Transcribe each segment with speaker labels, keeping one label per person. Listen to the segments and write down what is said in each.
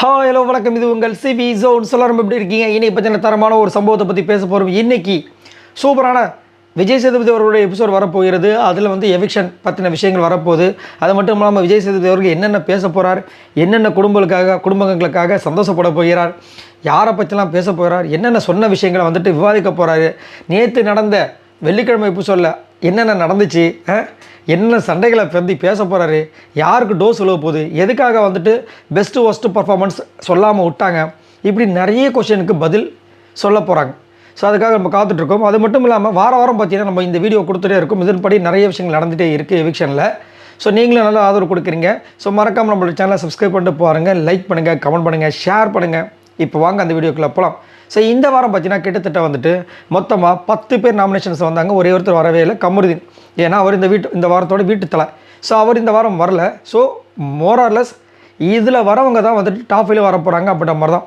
Speaker 1: Hi hello வணக்கம், இது உங்கள் சிபி ஜோன். எல்லாரும் எப்படி இருக்கீங்க? இன்னைக்கு பற்றின தரமான ஒரு சம்பவத்தை பற்றி பேச போகிறோம். இன்னைக்கு சூப்பரான விஜய் சேதுபதி அவர்களுடைய எபிசோட் வரப்போகிறது. அதில் வந்து எவிக்ஷன் பற்றின விஷயங்கள் வரப்போகுது. அது மட்டும் இல்லாமல் விஜய் சேதுபதி அவர்கள் என்னென்ன பேச போகிறார், என்னென்ன குடும்பங்களுக்காக சந்தோஷப்பட போகிறார், யாரை பற்றிலாம் பேச போகிறார், என்னென்ன சொன்ன விஷயங்களை வந்துட்டு விவாதிக்க போகிறாரு, நேற்று நடந்த வெள்ளிக்கிழமை எபிசோடில் என்னென்ன நடந்துச்சு, என்ன சண்டைகளை பற்றி பேச போகிறாரு, யாருக்கு டோஸ் உழுவ போகுது, எதுக்காக வந்துட்டு பெஸ்ட்டு ஒஸ்ட்டு பர்ஃபார்மன்ஸ் சொல்லாமல் விட்டாங்க, இப்படி நிறைய கொஷனுக்கு பதில் சொல்ல போகிறாங்க. ஸோ அதுக்காக நம்ம காத்துட்ருக்கோம். அது மட்டும் இல்லாமல் வாரம் பார்த்தீங்கன்னா நம்ம இந்த வீடியோ கொடுத்துட்டே இருக்கும். இதன்படி நிறைய விஷயங்கள் நடந்துகிட்டே இருக்குது எவிக்ஷனில். ஸோ நீங்களும் நல்லா ஆதரவு கொடுக்குறீங்க. ஸோ மறக்காமல் நம்மளோட சேனலை சப்ஸ்கிரைப் பண்ணிட்டு பாருங்கள், லைக் பண்ணுங்கள், கமெண்ட் பண்ணுங்கள், ஷேர் பண்ணுங்கள். இப்போ வாங்க அந்த வீடியோக்குள்ளே போகலாம். ஸோ இந்த வாரம் பார்த்தீங்கன்னா கிட்டத்தட்ட வந்துட்டு மொத்தமாக 10 பேர் நாமினேஷன்ஸ் வந்தாங்க. ஒரே ஒருத்தர் வரவே இல்லை, கமருதீன். ஏன்னா அவர் இந்த வாரத்தோட வீட்டு தலை. ஸோ அவர் இந்த வாரம் வரல. ஸோ மோரார்லெஸ் இதில் வரவங்க தான் வந்துட்டு டாப் 5 வர போகிறாங்க அப்படின்ற மாதிரி தான்.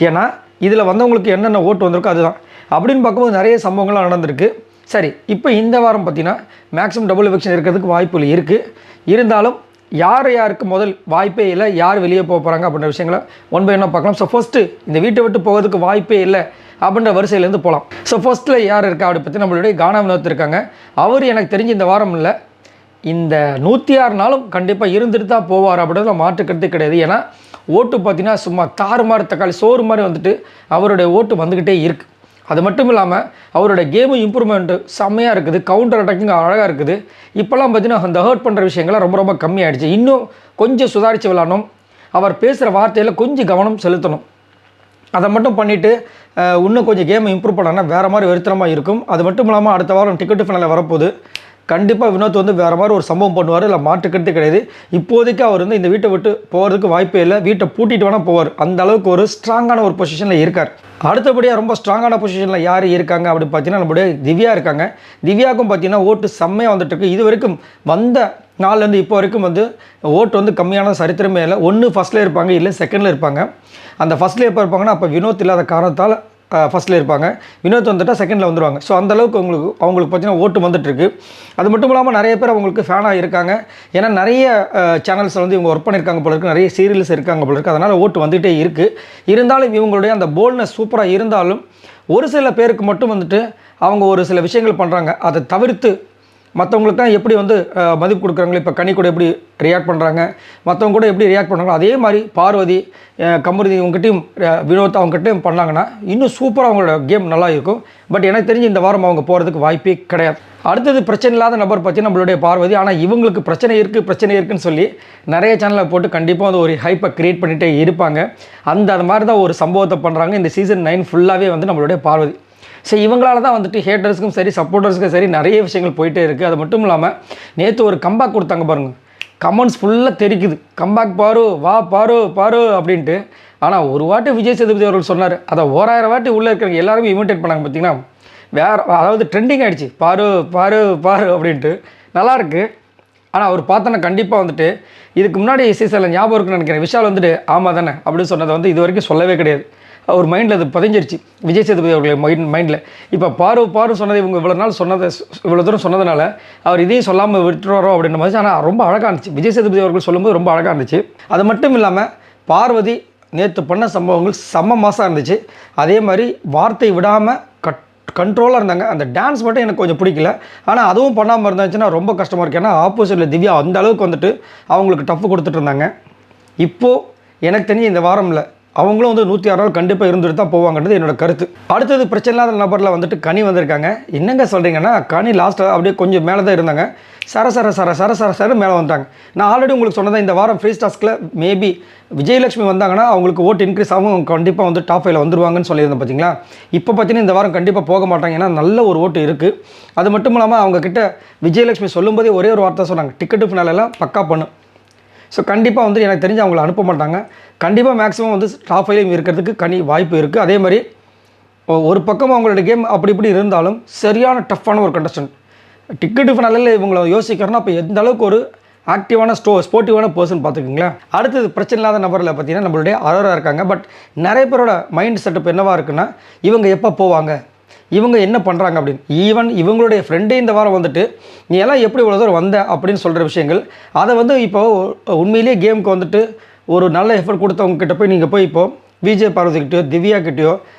Speaker 1: ஏன்னா இதில் வந்தவங்களுக்கு என்னென்ன ஓட்டு வந்திருக்கோ அதுதான். அப்படின்னு பார்க்கும்போது நிறைய சம்பவங்கள்லாம் நடந்திருக்கு. சரி, இப்போ இந்த வாரம் பார்த்தீங்கன்னா மேக்ஸிமம் டபுள் எவிக்ஷன் இருக்கிறதுக்கு வாய்ப்புகள் இருக்குது. இருந்தாலும் யாருக்கு முதல் வாய்ப்பே இல்லை, யார் வெளியே போக போகிறாங்க அப்படின்ற விஷயங்களை ஒன் பை ஒன்னாக பார்க்கலாம். ஸோ ஃபஸ்ட்டு இந்த வீட்டை விட்டு போகிறதுக்கு வாய்ப்பே இல்லை அப்படின்ற வரிசையிலேருந்து போகலாம். ஸோ ஃபஸ்ட்டில் யார் இருக்கா அப்படி பற்றி நம்மளுடைய கானா வினோத் இருக்காங்க. அவர் எனக்கு தெரிஞ்சு இந்த வாரம் இல்லை, இந்த 106 நாளும் கண்டிப்பாக இருந்துட்டு தான் போவார் அப்படின்றத மாற்றுக்கிறது கிடையாது. ஏன்னா ஓட்டு பார்த்தீங்கன்னா சும்மா தாறுமாறு தக்காளி சோறு மாதிரி வந்துட்டு அவருடைய ஓட்டு வந்துக்கிட்டே இருக்குது. அது மட்டும் இல்லாமல் அவரோட கேமு இம்ப்ரூவ்மெண்ட்டு செம்மையாக இருக்குது, கவுண்டர் அட்டாக்கிங் அழகாக இருக்குது. இப்போல்லாம் பார்த்தீங்கன்னா அந்த ஹர்ட் பண்ணுற விஷயங்கள்லாம் ரொம்ப ரொம்ப கம்மியாகிடுச்சு. இன்னும் கொஞ்சம் சுதாரித்து விளாடணும், அவர் பேசுகிற வார்த்தையில் கொஞ்சம் கவனம் செலுத்தணும். அதை மட்டும் பண்ணிவிட்டு இன்னும் கொஞ்சம் கேமை இம்ப்ரூவ் பண்ணாங்கன்னா வேறு மாதிரி வெறுத்தனமாக இருக்கும். அது மட்டும் இல்லாமல் அடுத்த வாரம் டிக்கெட்டு ஃபைனலில் வரப்போகுது. கண்டிப்பாக வினோத் வந்து வேறு மாதிரி ஒரு சம்பவம் பண்ணுவார், இல்லை மாற்றுக்கிறது கிடையாது. இப்போதைக்கு அவர் வந்து இந்த வீட்டை விட்டு போகிறதுக்கு வாய்ப்பே இல்லை, வீட்டை பூட்டிட்டு வேணால் போவார். அந்த அளவுக்கு ஒரு ஸ்ட்ராங்கான ஒரு பொசிஷனில் இருக்கார். அடுத்தபடியாக ரொம்ப ஸ்ட்ராங்கான பொசிஷனில் யார் இருக்காங்க அப்படின்னு பார்த்தீங்கன்னா நம்மளுடைய திவ்யா இருக்காங்க. திவ்யாவுக்கும் பார்த்தீங்கன்னா ஓட்டு செம்மையாக வந்துட்டுருக்கு. இது வரைக்கும் வந்த நாள்லேருந்து இப்போ வரைக்கும் வந்து ஓட்டு வந்து கம்மியான சரித்திரமே இல்லை. ஒன்று ஃபஸ்ட்டில் இருப்பாங்க, இல்லை செகண்டில் இருப்பாங்க. அந்த ஃபஸ்ட்டில் எப்போ இருப்பாங்கன்னா அப்போ வினோத் இல்லாத காரணத்தால் ஃபஸ்ட்டில் இருப்பாங்க. வினோத் வந்துட்டால் செகண்டில் வந்துடுவாங்க. ஸோ அந்தளவுக்கு அவங்களுக்கு பார்த்தீங்கன்னா ஓட்டு வந்துட்டுருக்கு. அது மட்டும் இல்லாமல் நிறைய பேர் அவங்களுக்கு ஃபேனாக இருக்காங்க. ஏன்னா நிறைய சேனல்ஸில் வந்து இவங்க ஒர்க் பண்ணியிருக்காங்க போல இருக்குது, நிறைய சீரியல்ஸ் இருக்காங்க போல இருக்குது. அதனால் ஓட்டு வந்துகிட்டே இருக்குது. இருந்தாலும் இவங்களுடைய அந்த போல்ட்னஸ் சூப்பராக இருந்தாலும் ஒரு சில பேருக்கு மட்டும் வந்துட்டு அவங்க ஒரு சில விஷயங்கள் பண்ணுறாங்க. அதை தவிர்த்து மற்றவங்களுக்குலாம் எப்படி வந்து மதிப்பு கொடுக்குறாங்களோ, இப்போ கனி கூட எப்படி ரியாக்ட் பண்ணுறாங்க, மற்றவங்க கூட எப்படி ரியாக்ட் பண்ணுறாங்களோ அதே மாதிரி பார்வதி, கமருதி இவங்ககிட்டையும் வினோத் அவங்ககிட்டையும் பண்ணாங்கன்னா இன்னும் சூப்பராக அவங்களோட கேம் நல்லா இருக்கும். பட் எனக்கு தெரிஞ்சு இந்த வாரம் அவங்க போகிறதுக்கு வாய்ப்பே கிடையாது. அடுத்தது பிரச்சனை இல்லாத நபர் பார்த்தீங்கன்னா நம்மளுடைய பார்வதி. ஆனால் இவங்களுக்கு பிரச்சனை இருக்குன்னு சொல்லி நிறைய சேனலில் போட்டு கண்டிப்பாக வந்து ஒரு ஹைப்பை க்ரியேட் பண்ணிகிட்டே இருப்பாங்க. அந்த மாதிரி தான் ஒரு சம்பவத்தை பண்ணுறாங்க இந்த சீசன் 9 ஃபுல்லாகவே வந்து நம்மளுடைய பார்வதி. ஸோ இவங்களால தான் வந்துட்டு ஹேட்டர்ஸுக்கும் சரி சப்போர்ட்டர்ஸுக்கும் சரி நிறைய விஷயங்கள் போயிட்டே இருக்குது. அது மட்டும் இல்லாமல் நேற்று ஒரு கம்பேக் கொடுத்தாங்க பாருங்கள், கமெண்ட்ஸ் ஃபுல்லாக தெரிக்குது, கம்பேக் பாரு, வா பாரு அப்படின்ட்டு. ஆனால் ஒரு வாட்டி விஜய் சேதுபதி அவர்கள் சொன்னார், அதை 1000 வாட்டி உள்ளே இருக்கிறவங்க எல்லாருமே இமிட்டேட் பண்ணாங்க. பார்த்திங்கன்னா அதாவது ட்ரெண்டிங் ஆகிடுச்சு, பாரு அப்படின்ட்டு. நல்லாயிருக்கு. ஆனால் அவர் பார்த்தோன்னா கண்டிப்பாக வந்துட்டு இதுக்கு முன்னாடி சீசனில் ஞாபகம் இருக்குன்னு நினைக்கிறேன், விஷால் வந்துட்டு ஆமாம் தானே அப்படின்னு சொன்னதை வந்து இது வரைக்கும் சொல்லவே கிடையாது. அவர் மைண்டில் அது பதிஞ்சிருச்சு, விஜய் சேதுபதி அவர்கள் மைண்டில். இப்போ பாரு சொன்னதை இவங்க இவ்வளோ தூரம் சொன்னதுனால அவர் இதையும் சொல்லாமல் விட்டுருவாரோ அப்படின்ற மாதிரி. ஆனால் ரொம்ப அழகாக இருந்துச்சு, விஜய் சேதுபதி அவர்கள் சொல்லும்போது ரொம்ப அழகாக இருந்துச்சு. அது மட்டும் இல்லாமல் பார்வதி நேற்று பண்ண சம்பவங்கள் செம்ம மாசாக இருந்துச்சு. அதே மாதிரி வார்த்தை விடாமல் கண்ட்ரோலாக இருந்தாங்க. அந்த டான்ஸ் மட்டும் எனக்கு கொஞ்சம் பிடிக்கல. ஆனால் அதுவும் பண்ணாமல் இருந்துச்சுன்னா ரொம்ப கஷ்டமாக இருக்குது. ஏன்னா ஆப்போசிட்டில் திவ்யா அந்த அளவுக்கு வந்துட்டு அவங்களுக்கு டஃப் கொடுத்துட்டு இருந்தாங்க. இப்போது எனக்கு தெரிஞ்சு இந்த வாரமில் அவங்களும் வந்து 106 நாள் கண்டிப்பாக இருந்துட்டு தான் போவாங்கன்றது என்னோட கருத்து. அடுத்தது பிரச்சனை இல்லாத நபரில் வந்துட்டு கனி வந்திருக்காங்க. என்னங்க சொல்கிறீங்கன்னா கனி லாஸ்ட்டாக அப்படியே கொஞ்சம் மேலே தான் இருந்தாங்க, சர மேலே வந்துட்டாங்க. நான் ஆல்ரெடி உங்களுக்கு சொன்னதான் இந்த வாரம் ஃப்ரீ டாஸ்கில் மேபி விஜயலட்சுமி வந்தாங்கன்னா அவங்களுக்கு ஓட்டு இன்க்ரீஸ் ஆகும், கண்டிப்பாக வந்து டாப் 5 வந்துருவாங்கன்னு சொல்லியிருந்தேன். பார்த்தீங்களா, இப்போ பார்த்தீங்கன்னா இந்த வாரம் கண்டிப்பாக போக மாட்டாங்க. ஏன்னா நல்ல ஒரு ஓட்டு இருக்குது. அது மட்டும் இல்லாமல் அவங்கக்கிட்ட விஜயலட்சுமி சொல்லும்போதே ஒரே ஒரு வார்த்தை சொன்னாங்க, டிக்கெட்டு ஃபினாலெல்லாம் பக்கா பண்ணு. ஸோ கண்டிப்பாக வந்து எனக்கு தெரிஞ்சு அவங்கள அனுப்ப மாட்டாங்க. கண்டிப்பாக மேக்ஸிமம் வந்து டாப் 5 இருக்கிறதுக்கு கனி வாய்ப்பு இருக்குது. அதே மாதிரி ஒரு பக்கம் அவங்களோட கேம் அப்படி இப்படி இருந்தாலும் சரியான டஃப்பான ஒரு கண்டஸ்டன்ட். டிக்கெட்டு ஃபைனலில் இவங்களை யோசிக்கிறோன்னா அப்போ எந்த அளவுக்கு ஒரு ஆக்டிவான ஸ்போர்ட்டிவான பர்சன் பார்த்துக்குங்களேன். அடுத்தது பிரச்சனை இல்லாத நபரில் பார்த்தீங்கன்னா நம்மளுடைய அரோரா இருக்காங்க. பட் நிறைய பேரோட மைண்ட் செட்டப் என்னவாக இருக்குன்னா இவங்க எப்போ போவாங்க, இவங்க என்ன பண்ணுறாங்க அப்படின்னு. ஈவன் இவங்களுடைய ஃப்ரெண்டே இந்த வாரம் வந்துட்டு நீ எல்லாம் எப்படி இவ்வளோ தூரம் வந்த அப்படின்னு சொல்கிற விஷயங்கள், அதை வந்து இப்போது உண்மையிலேயே கேமுக்கு வந்துட்டு ஒரு நல்ல எஃபர்ட் கொடுத்தவங்க கிட்ட போய் நீங்கள் போய் இப்போது விஜய் பார்வதிக்கிட்டயோ திவ்யா கிட்டேயோ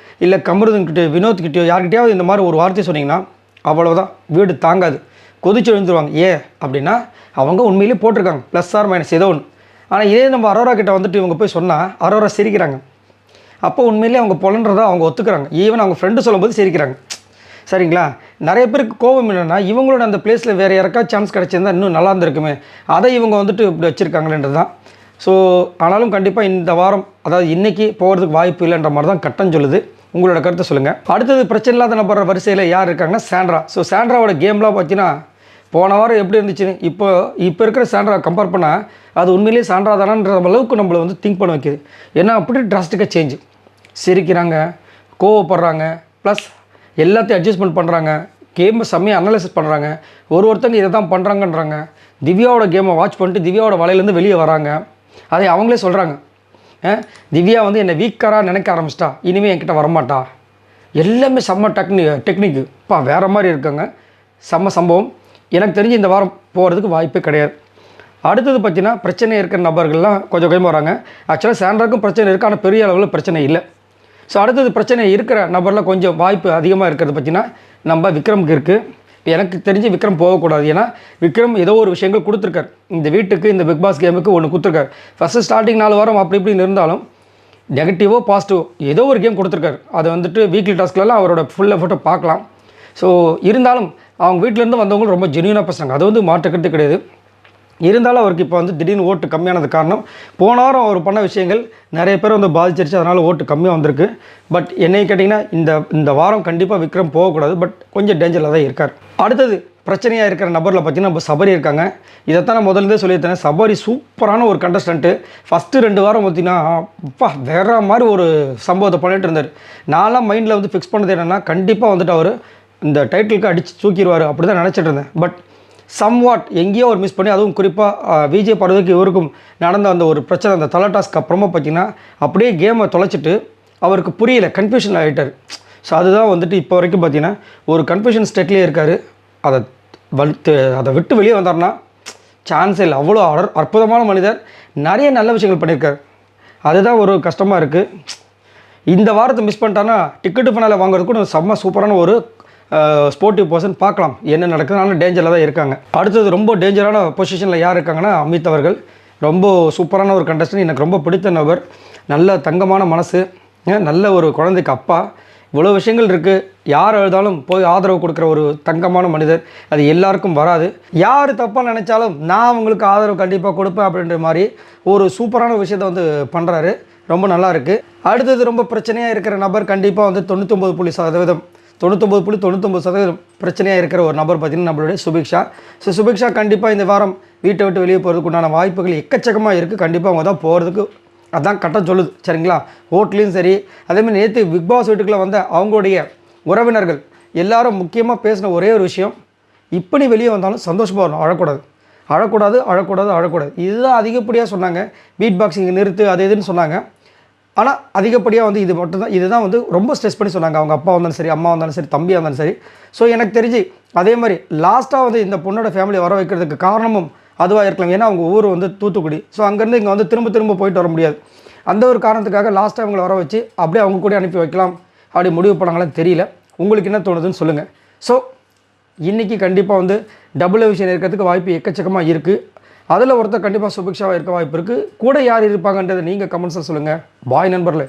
Speaker 1: இல்லை கமருதன்கிட்டயோ வினோத்கிட்டயோ யார்கிட்டயாவது இந்த மாதிரி ஒரு வார்த்தை சொன்னீங்கன்னா அவ்வளோதான், வீடு தாங்காது, கொதிச்சு எழுந்துருவாங்க. ஏன் அப்படின்னா அவங்க உண்மையிலேயே போட்டிருக்காங்க ப்ளஸ் ஆர் மைனஸ் ஏதோ ஒன்று. ஆனால் இதே நம்ம அரோரா கிட்ட வந்துட்டு இவங்க போய் சொன்னால் அரோரா சிரிக்கிறாங்க. அப்போ உண்மையிலேயே அவங்க புலன்றதை அவங்க ஒத்துக்கிறாங்க. ஈவன் அவங்க ஃப்ரெண்டு சொல்லும்போது சிரிக்கிறாங்க. சரிங்களா? நிறைய பேருக்கு கோபம் என்னென்னா இவங்களோட அந்த பிளேஸில் வேறு யாருக்கா சான்ஸ் கிடச்சிருந்தா இன்னும் நல்லா இருந்திருக்குமே, அதை இவங்க வந்துட்டு இப்படி வச்சுருக்காங்களேன்றது தான். ஸோ ஆனாலும் கண்டிப்பாக இந்த வாரம் அதாவது இன்றைக்கி போகிறதுக்கு வாய்ப்பு இல்லைன்ற மாதிரி தான் கட்டம் சொல்லுது. உங்களோட கருத்தை சொல்லுங்கள். அடுத்தது பிரச்சனை இல்லாத நபர் வரிசையில் யார் இருக்காங்கன்னா சாண்ட்ரா. ஸோ சாண்ட்ராவோட கேம்லாம் பார்த்தீங்கன்னா போன வாரம் எப்படி இருந்துச்சுன்னு இப்போ இருக்கிற சாண்ட்ரா கம்பேர் பண்ணால் அது உண்மையிலேயே சாண்ட்ரா தானன்ற அளவுக்கு நம்மளை வந்து திங்க் பண்ண வைக்கிது. ஏன்னா அப்படி டிராஸ்டிக்காக சேஞ்சு, சிரிக்கிறாங்க, கோவப்படுறாங்க, ப்ளஸ் எல்லாத்தையும் அட்ஜஸ்ட்மெண்ட் பண்ணுறாங்க, கேமை செம்மையாக அனலைசிஸ் பண்ணுறாங்க, ஒருத்தங்க இதை தான் பண்ணுறாங்கன்றாங்க. திவ்யாவோட கேமை வாட்ச் பண்ணிட்டு திவ்யாவோட வலையிலேருந்து வெளியே வராங்க. அதை அவங்களே சொல்கிறாங்க, திவ்யா வந்து என்னை வீக்கராக நினைக்க ஆரம்பிச்சிட்டா, இனிமேல் என்கிட்ட வரமாட்டா. எல்லாமே செம்ம டெக்னிக்கு வேறு மாதிரி இருக்காங்க. செம்ம சம்பவம். எனக்கு தெரிஞ்சு இந்த வாரம் போகிறதுக்கு வாய்ப்பே கிடையாது. அடுத்தது பார்த்தீங்கன்னா பிரச்சனை இருக்கிற நபர்கள்லாம் கொஞ்சம் கொஞ்சமாக வராங்க. ஆக்சுவலாக சாண்ட்ராக்கும் பிரச்சனை இருக்குது, ஆனால் பெரிய அளவில் பிரச்சனை இல்லை. ஸோ அடுத்தது பிரச்சனை இருக்கிற நபரில் கொஞ்சம் வாய்ப்பு அதிகமாக இருக்கிறது பார்த்திங்கன்னா நம்ம விக்ரமுக்கு இருக்குது. எனக்கு தெரிஞ்சு விக்ரம் போகக்கூடாது. ஏன்னா விக்ரம் ஏதோ ஒரு விஷயங்கள் கொடுத்துருக்காரு இந்த வீட்டுக்கு, இந்த பிக் பாஸ் கேமுக்கு ஒன்று கொடுத்துருக்காரு. ஃபஸ்ட்டு ஸ்டார்டிங் 4 வாரம் அப்படி இப்படின்னு இருந்தாலும் நெகட்டிவோ பாசிட்டிவோ ஏதோ ஒரு கேம் கொடுத்துருக்காரு. அது வந்துட்டு வீக்லி டாஸ்க்லலாம் அவரோட ஃபுல் எஃபர்ட்டை பார்க்கலாம். ஸோ இருந்தாலும் அவங்க வீட்டிலேருந்து வந்தவங்களும் ரொம்ப ஜென்யூனாக பேசுகிறாங்க, அது வந்து மாற்றுக்கிறது கிடையாது. இருந்தாலும் அவருக்கு இப்போ வந்து திடீர்னு ஓட்டு கம்மியானது காரணம் போன வாரம் அவர் பண்ண விஷயங்கள் நிறைய பேர் வந்து பாதிச்சிருச்சு, அதனால் ஓட்டு கம்மியாக வந்திருக்கு. பட் என்னை கேட்டிங்கன்னா இந்த வாரம் கண்டிப்பாக விக்ரம் போகக்கூடாது. பட் கொஞ்சம் டேஞ்சரில் தான் இருக்கார். அடுத்தது பிரச்சனையாக இருக்கிற நபரில் பார்த்திங்கன்னா நம்ம சபரி இருக்காங்க. இதைத்தான் நான் முதல்லேருந்தே சொல்லியிருந்தேன். சபரி சூப்பரான ஒரு கண்டஸ்டண்ட்டு. ஃபஸ்ட்டு 2 வாரம் பார்த்திங்கன்னா வேறு மாதிரி ஒரு சம்பவத்தை பண்ணிட்டு இருந்தார். நான்லாம் மைண்டில் வந்து ஃபிக்ஸ் பண்ணது என்னென்னா கண்டிப்பாக வந்துட்டு அவர் இந்த டைட்டிலுக்கு அடித்து தூக்கிடுவார் அப்படி தான் நினச்சிட்டு இருந்தேன். பட் சம்வாட் எங்கேயோ ஒரு மிஸ் பண்ணி, அதுவும் குறிப்பாக விஜய் பார்வதிக்கு இவருக்கும் நடந்த அந்த ஒரு பிரச்சனை, அந்த தலை டாஸ்க்கு அப்புறமா பார்த்திங்கன்னா அப்படியே கேமை தொலைச்சிட்டு அவருக்கு புரியல, கன்ஃபியூஷன் ஆகிட்டார். ஸோ அதுதான் வந்துட்டு இப்போ வரைக்கும் பார்த்திங்கன்னா ஒரு கன்ஃபியூஷன் ஸ்டேட்லேயே இருக்கார். அதை விட்டு வெளியே வந்தார்னா சான்ஸே இல்லை. அவ்வளோ அற்புதமான மனிதர், நிறைய நல்ல விஷயங்கள் பண்ணியிருக்கார். அதுதான் ஒரு கஷ்டமாக இருக்குது. இந்த வாரத்தை மிஸ் பண்ணிட்டான்னா டிக்கெட்டு ஃபைனலில் வாங்குறதுக்கு செம்ம சூப்பரான ஒரு ஸ்போர்ட்டிவ் பர்சன் பார்க்கலாம் என்ன நடக்குதுனால டேஞ்சரில் தான் இருக்காங்க. அடுத்தது ரொம்ப டேஞ்சரான பொசிஷனில் யார் இருக்காங்கன்னா அமித் அவர்கள். ரொம்ப சூப்பரான ஒரு கண்டஸ்டன்ட், எனக்கு ரொம்ப பிடித்த நபர். நல்ல தங்கமான மனசு, நல்ல ஒரு குழந்தைக்கு அப்பா. இவ்வளோ விஷயங்கள் இருக்குது. யார் எழுதாலும் போய் ஆதரவு கொடுக்குற ஒரு தங்கமான மனிதர். அது எல்லாருக்கும் வராது. யார் தப்பாக நினச்சாலும் நான் அவங்களுக்கு ஆதரவு கண்டிப்பாக கொடுப்பேன் அப்படின்ற மாதிரி ஒரு சூப்பரான விஷயத்தை வந்து பண்ணுறாரு. ரொம்ப நல்லா இருக்குது. அடுத்தது ரொம்ப பிரச்சனையாக இருக்கிற நபர் கண்டிப்பாக வந்து 99.99% பிரச்சனையாக இருக்கிற ஒரு நபர் பார்த்திங்கன்னா நம்மளுடைய சுபிக்ஷா. ஸோ சுபிக்ஷா கண்டிப்பாக இந்த வாரம் வீட்டை விட்டு வெளியே போகிறதுக்கு உண்டான வாய்ப்புகள் எக்கச்சக்கமாக இருக்குது. கண்டிப்பாக அவங்க தான் போகிறதுக்கு அதான் கட்டம் சொல்லுது. சரிங்களா? ஹோட்டலையும் சரி, அதேமாதிரி நேற்று பிக் பாஸ் வீட்டுக்குள்ளே வந்த அவங்களுடைய உறவினர்கள் எல்லாரும் முக்கியமாக பேசின ஒரே ஒரு விஷயம், இப்போ நீ வெளியே வந்தாலும் சந்தோஷமாக வரணும், அழக்கூடாது. இதுதான் அதிகப்படியாக சொன்னாங்க. பீட் பாக்ஸிங் நிறுத்து அது இதுன்னு சொன்னாங்க. ஆனால் அதிகப்படியாக வந்து இது மட்டும்தான், இதுதான் வந்து ரொம்ப ஸ்ட்ரெஸ் பண்ணி சொன்னாங்க. அவங்க அப்பா வந்தாலும் சரி, அம்மா வந்தாலும் சரி, தம்பி வந்தாலும் சரி. ஸோ எனக்கு தெரிஞ்சு அதே மாதிரி லாஸ்ட்டாக வந்து இந்த பொண்ணோட ஃபேமிலி வர வைக்கிறதுக்கு காரணமும் அதுவாக இருக்கலாம். ஏன்னா அவங்க ஊர் வந்து தூத்துக்குடி. ஸோ அங்கேருந்து இங்கே வந்து திரும்ப போயிட்டு வர முடியாது. அந்த ஒரு காரணத்துக்காக லாஸ்ட்டாக அவங்களை வர வச்சு அப்படியே அவங்க கூட அனுப்பி வைக்கலாம் அப்படி முடிவு பண்ணாங்களான்னு தெரியல. உங்களுக்கு என்ன தோணுதுன்னு சொல்லுங்கள். ஸோ இன்றைக்கி கண்டிப்பாக வந்து டபுள் எவிஷன் இருக்கிறதுக்கு வாய்ப்பு எக்கச்சக்கமாக இருக்குது. அதில் ஒருத்தர் கண்டிப்பாக சுபிக்ஷாவாக இருக்க வாய்ப்பு இருக்குது. கூட யார் இருப்பாங்கன்றதை நீங்கள் கமெண்ட்ஸில் சொல்லுங்கள். பாய் நண்பர்களே.